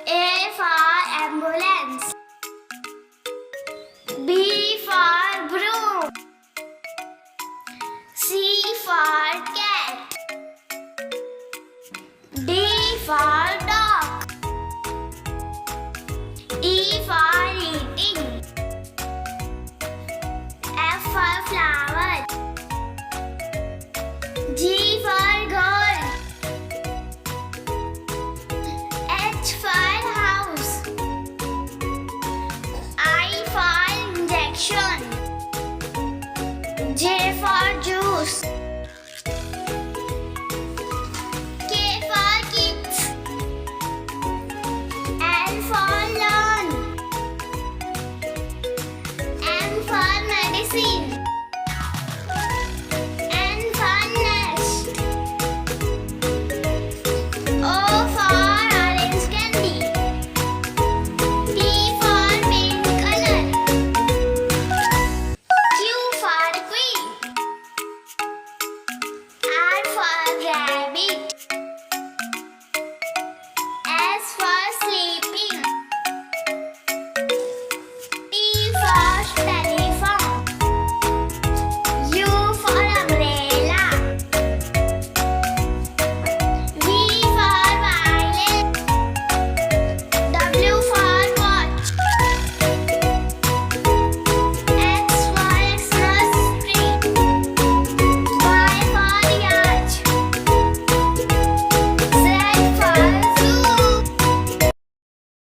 A for ambulance. B for broom. C for cat. D for dog. E for eating. F for flower. G for girl. H for house. I for injection. J for juice. K for kids. L for learn. M for medicine. N for nest. O for orange candy. P for pink color. Q for queen. R for rabbit.